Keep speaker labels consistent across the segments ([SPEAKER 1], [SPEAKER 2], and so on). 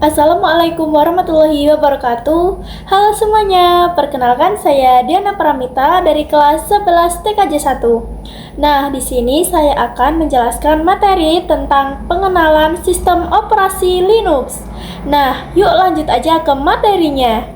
[SPEAKER 1] Assalamualaikum warahmatullahi wabarakatuh. Halo semuanya, perkenalkan saya Diana Pramita dari kelas 11 TKJ 1. Nah, di sini saya akan menjelaskan materi tentang pengenalan sistem operasi Linux. Nah, yuk lanjut aja ke materinya.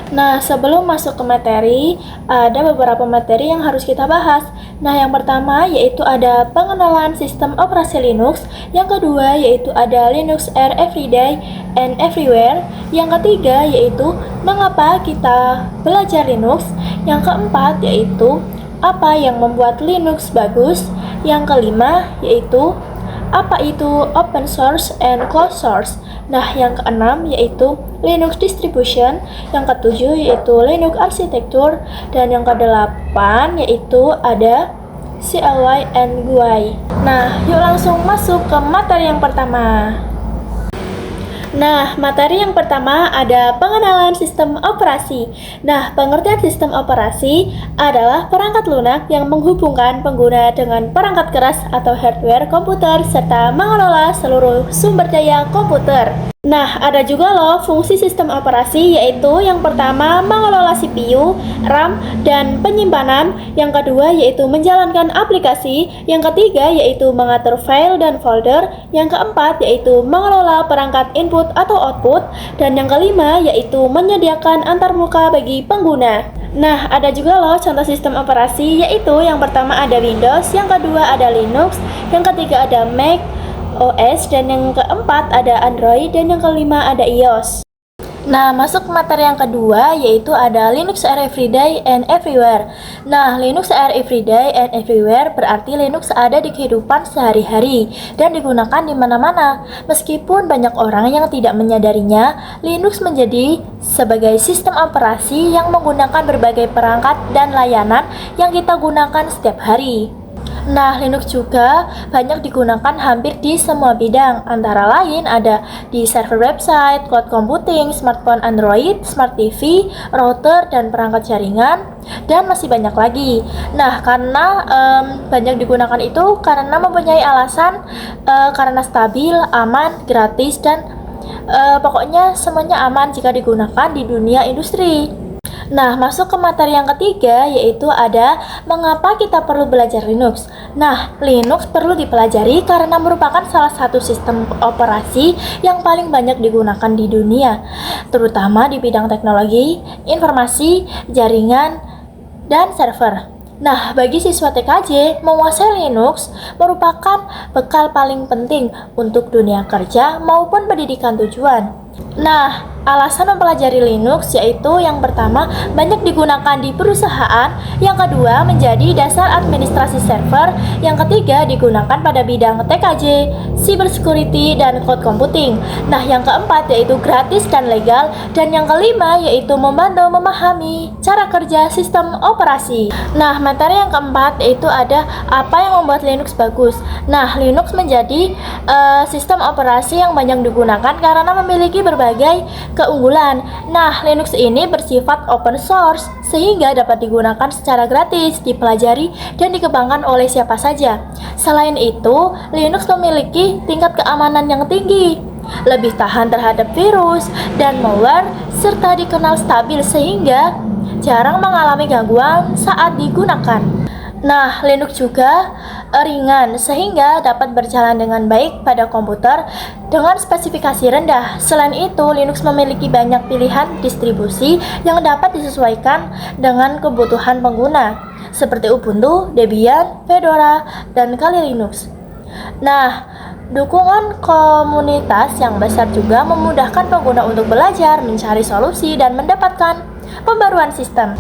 [SPEAKER 1] Nah, sebelum masuk ke materi, ada beberapa materi yang harus kita bahas. Nah, yang pertama yaitu ada pengenalan sistem operasi Linux. Yang kedua yaitu ada Linux are everyday and everywhere. Yang ketiga yaitu mengapa kita belajar Linux. Yang keempat yaitu apa yang membuat Linux bagus. Yang kelima yaitu apa itu open source and closed source. Nah, yang keenam yaitu Linux distribution, yang ketujuh yaitu Linux architecture, dan yang kedelapan yaitu ada CLI and GUI. Nah, yuk langsung masuk ke materi yang pertama. Nah, materi yang pertama ada pengenalan sistem operasi. Nah, pengertian sistem operasi adalah perangkat lunak yang menghubungkan pengguna dengan perangkat keras atau hardware komputer serta mengelola seluruh sumber daya komputer. Nah, ada juga loh fungsi sistem operasi, yaitu yang pertama mengelola CPU, RAM, dan penyimpanan. Yang kedua yaitu menjalankan aplikasi. Yang ketiga yaitu mengatur file dan folder. Yang keempat yaitu mengelola perangkat input atau output. Dan yang kelima yaitu menyediakan antarmuka bagi pengguna. Nah, ada juga loh contoh sistem operasi, yaitu yang pertama ada Windows, yang kedua ada Linux, yang ketiga ada Mac OS, dan yang keempat ada Android, dan yang kelima ada iOS. Nah, masuk ke materi yang kedua yaitu ada Linux are everyday and everywhere. Nah, Linux are everyday and everywhere berarti Linux ada di kehidupan sehari-hari dan digunakan di mana-mana. Meskipun banyak orang yang tidak menyadarinya, Linux menjadi sebagai sistem operasi yang menggunakan berbagai perangkat dan layanan yang kita gunakan setiap hari. Nah, Linux juga banyak digunakan hampir di semua bidang, antara lain ada di server website, cloud computing, smartphone Android, smart TV, router, dan perangkat jaringan, dan masih banyak lagi. Nah, karena banyak digunakan itu karena mempunyai alasan karena stabil, aman, gratis, dan pokoknya semuanya aman jika digunakan di dunia industri. Nah, masuk ke materi yang ketiga yaitu ada mengapa kita perlu belajar Linux. Nah, Linux perlu dipelajari karena merupakan salah satu sistem operasi yang paling banyak digunakan di dunia, terutama di bidang teknologi, informasi, jaringan, dan server. Nah, bagi siswa TKJ, menguasai Linux merupakan bekal paling penting untuk dunia kerja maupun pendidikan tujuan. Nah, alasan mempelajari Linux yaitu yang pertama banyak digunakan di perusahaan, yang kedua menjadi dasar administrasi server, yang ketiga digunakan pada bidang TKJ, cybersecurity, dan cloud computing. Nah, yang keempat yaitu gratis dan legal, dan yang kelima yaitu membantu memahami cara kerja sistem operasi. Nah, materi yang keempat yaitu ada apa yang membuat Linux bagus. Nah, Linux menjadi sistem operasi yang banyak digunakan karena memiliki berbagai keunggulan. Nah, Linux ini bersifat open source sehingga dapat digunakan secara gratis, dipelajari, dan dikembangkan oleh siapa saja. Selain itu, Linux memiliki tingkat keamanan yang tinggi, lebih tahan terhadap virus dan malware, serta dikenal stabil sehingga jarang mengalami gangguan saat digunakan. Nah, Linux juga ringan sehingga dapat berjalan dengan baik pada komputer dengan spesifikasi rendah. Selain itu, Linux memiliki banyak pilihan distribusi yang dapat disesuaikan dengan kebutuhan pengguna, seperti Ubuntu, Debian, Fedora, dan Kali Linux. Nah, dukungan komunitas yang besar juga memudahkan pengguna untuk belajar, mencari solusi, dan mendapatkan pembaruan sistem.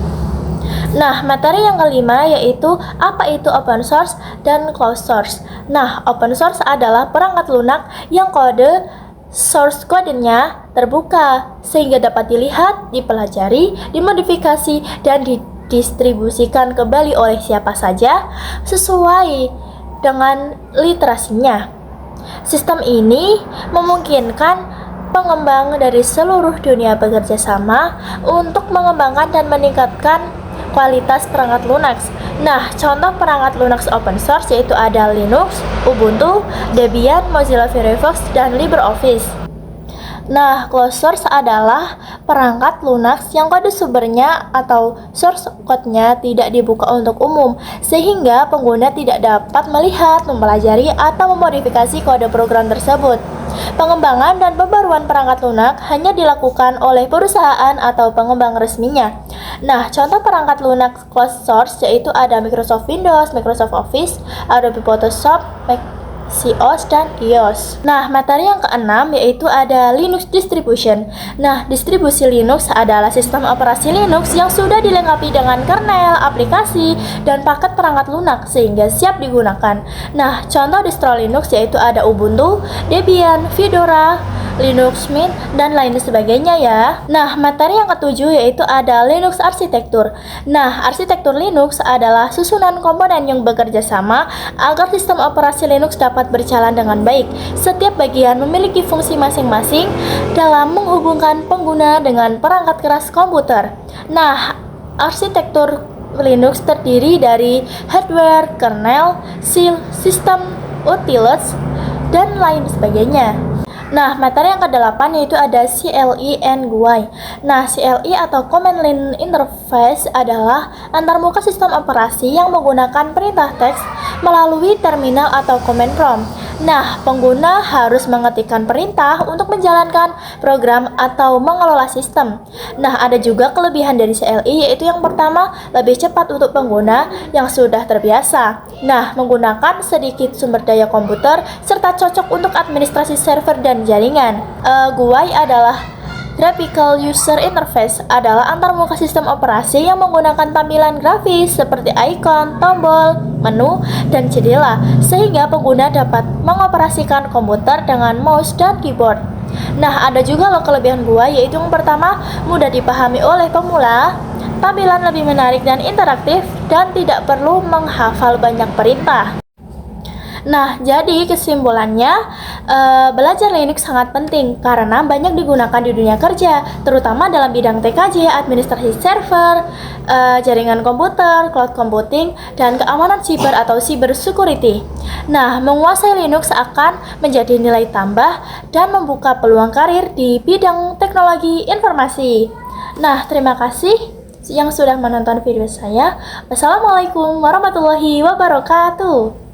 [SPEAKER 1] Nah, materi yang kelima yaitu apa itu open source dan closed source. Nah, open source adalah perangkat lunak yang kode source kodenya terbuka sehingga dapat dilihat, dipelajari, dimodifikasi, dan didistribusikan kembali oleh siapa saja sesuai dengan literasinya. Sistem ini memungkinkan pengembang dari seluruh dunia bekerja sama untuk mengembangkan dan meningkatkan kualitas perangkat Linux. Nah, contoh perangkat Linux open source yaitu ada Linux, Ubuntu, Debian, Mozilla Firefox, dan LibreOffice. Nah, closed source adalah perangkat Linux yang kode sumbernya atau source code-nya tidak dibuka untuk umum, sehingga pengguna tidak dapat melihat, mempelajari, atau memodifikasi kode program tersebut. Pengembangan dan pembaruan perangkat lunak hanya dilakukan oleh perusahaan atau pengembang resminya. Nah, contoh perangkat lunak closed source yaitu ada Microsoft Windows, Microsoft Office, Adobe Photoshop, COS dan iOS. Nah, materi yang keenam yaitu ada Linux Distribution. Nah, distribusi Linux adalah sistem operasi Linux yang sudah dilengkapi dengan kernel, aplikasi, dan paket perangkat lunak sehingga siap digunakan. Nah, contoh distro Linux yaitu ada Ubuntu, Debian, Fedora, Linux Mint, dan lain sebagainya ya. Nah, materi yang ketujuh yaitu ada Linux Arsitektur. Nah, arsitektur Linux adalah susunan komponen yang bekerja sama agar sistem operasi Linux dapat berjalan dengan baik. Setiap bagian memiliki fungsi masing-masing dalam menghubungkan pengguna dengan perangkat keras komputer. Nah, arsitektur Linux terdiri dari hardware, kernel, sistem utilities, dan lain sebagainya. Nah, materi yang ke-8 yaitu ada CLI and GUI. Nah, CLI atau Command Line Interface adalah antarmuka sistem operasi yang menggunakan perintah teks melalui terminal atau command prompt. Nah, pengguna harus mengetikkan perintah untuk menjalankan program atau mengelola sistem. Nah, ada juga kelebihan dari CLI yaitu yang pertama, lebih cepat untuk pengguna yang sudah terbiasa. Nah, menggunakan sedikit sumber daya komputer serta cocok untuk administrasi server dan jaringan. GUI adalah Graphical User Interface adalah antarmuka sistem operasi yang menggunakan tampilan grafis seperti ikon, tombol, menu, dan jendela, sehingga pengguna dapat mengoperasikan komputer dengan mouse dan keyboard. Nah, ada juga loh kelebihan GUI, yaitu yang pertama, mudah dipahami oleh pemula, tampilan lebih menarik dan interaktif, dan tidak perlu menghafal banyak perintah. Nah, jadi kesimpulannya, belajar Linux sangat penting karena banyak digunakan di dunia kerja, terutama dalam bidang TKJ, administrasi server, jaringan komputer, cloud computing, dan keamanan siber atau cyber security. Nah, menguasai Linux akan menjadi nilai tambah dan membuka peluang karir di bidang teknologi informasi. Nah, terima kasih yang sudah menonton video saya. Wassalamualaikum warahmatullahi wabarakatuh.